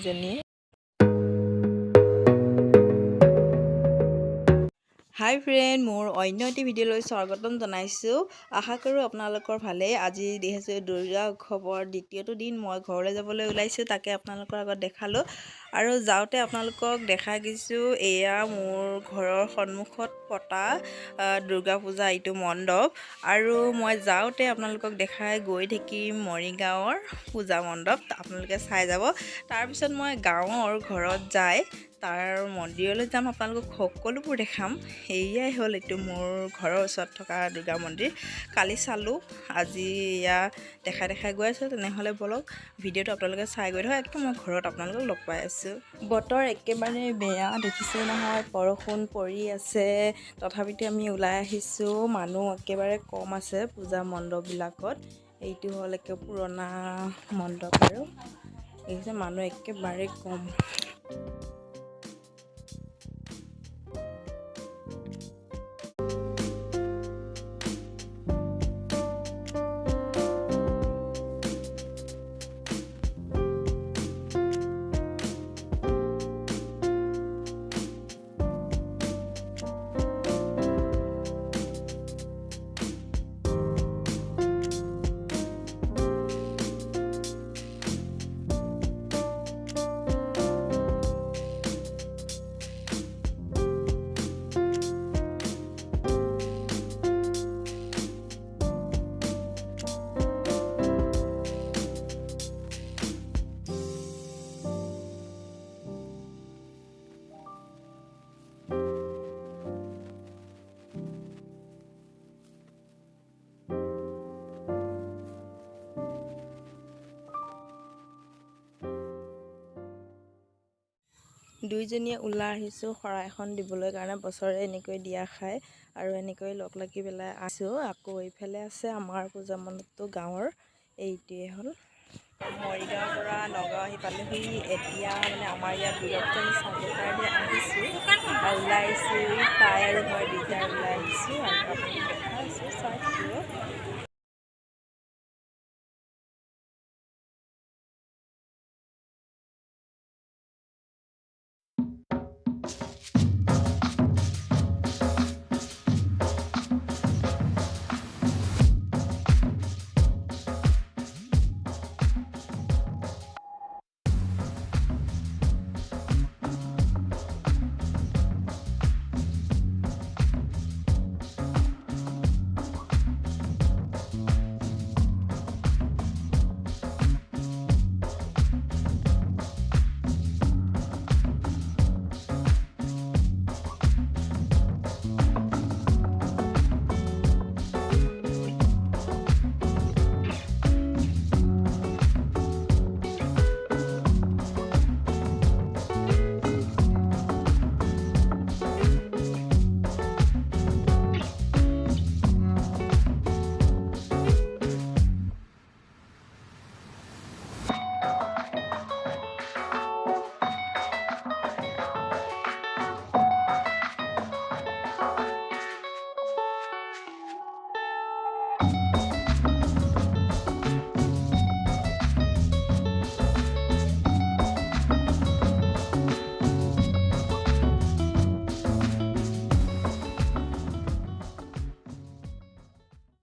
দুইজনী। হাই ফ্ৰেণ্ড, মোৰ অন্য এটি ভিডিঅ'লৈ স্বাগতম জনাইছোঁ। আশা কৰোঁ আপোনালোকৰ ভালেই। আজি দেখিছোঁ দুৰ্গা উৎসৱৰ দ্বিতীয়টো দিন মই ঘৰলৈ যাবলৈ ওলাইছোঁ, তাকে আপোনালোকৰ আগত দেখালোঁ। আৰু যাওঁতে আপোনালোকক দেখাই গৈছোঁ, এয়া মোৰ ঘৰৰ সন্মুখত পতা দুৰ্গা পূজা এইটো মণ্ডপ। আৰু মই যাওঁতে আপোনালোকক দেখাই গৈ থাকিম মৰিগাঁৱৰ পূজা মণ্ডপ, আপোনালোকে চাই যাব। তাৰপিছত মই গাঁৱৰ ঘৰত যাই তাৰ মন্দিৰলৈ যাম, আপোনালোকক সকলোবোৰ দেখাম। এয়াই হ'ল এইটো মোৰ ঘৰৰ ওচৰত থকা দুৰ্গা মন্দিৰ। কালি চালোঁ, আজি এয়া দেখাই গৈ আছোঁ। তেনেহ'লে ব'লক ভিডিঅ'টো আপোনালোকে চাই গৈ থাকক। একদম মই ঘৰত আপোনালোকক লগ পাই আছোঁ। বতৰ একেবাৰে বেয়া, দেখিছে নহয়, বৰষুণ পৰি আছে। তথাপিতো আমি ওলাই আহিছোঁ। মানুহ একেবাৰে কম আছে পূজা মণ্ডপবিলাকত। এইটো হ'ল একে পুৰণা মণ্ডপ আৰু দেখিছে মানুহ একেবাৰে কম। দুইজনীয়ে ওলাই আহিছোঁ শৰাই এখন দিবলৈ কাৰণে। বছৰে এনেকৈ দিয়া খায় আৰু এনেকৈ লগ লাগি পেলাই আছোঁ। আকৌ এইফালে আছে আমাৰ পূজা মণ্ডপটো গাঁৱৰ। এইটোৱে হ'ল মৰিগাঁৱৰ পৰা নগাঁও আহি পালোহি। এতিয়া মানে আমাৰ ইয়াত দুৰ্গা পূজা চাবৰ কাৰণে আহিছোঁ, ওলাই আহিছোঁ। তাই আৰু মই দুইটাই ওলাই আহিছোঁ আৰু আপোনালোকে দেখা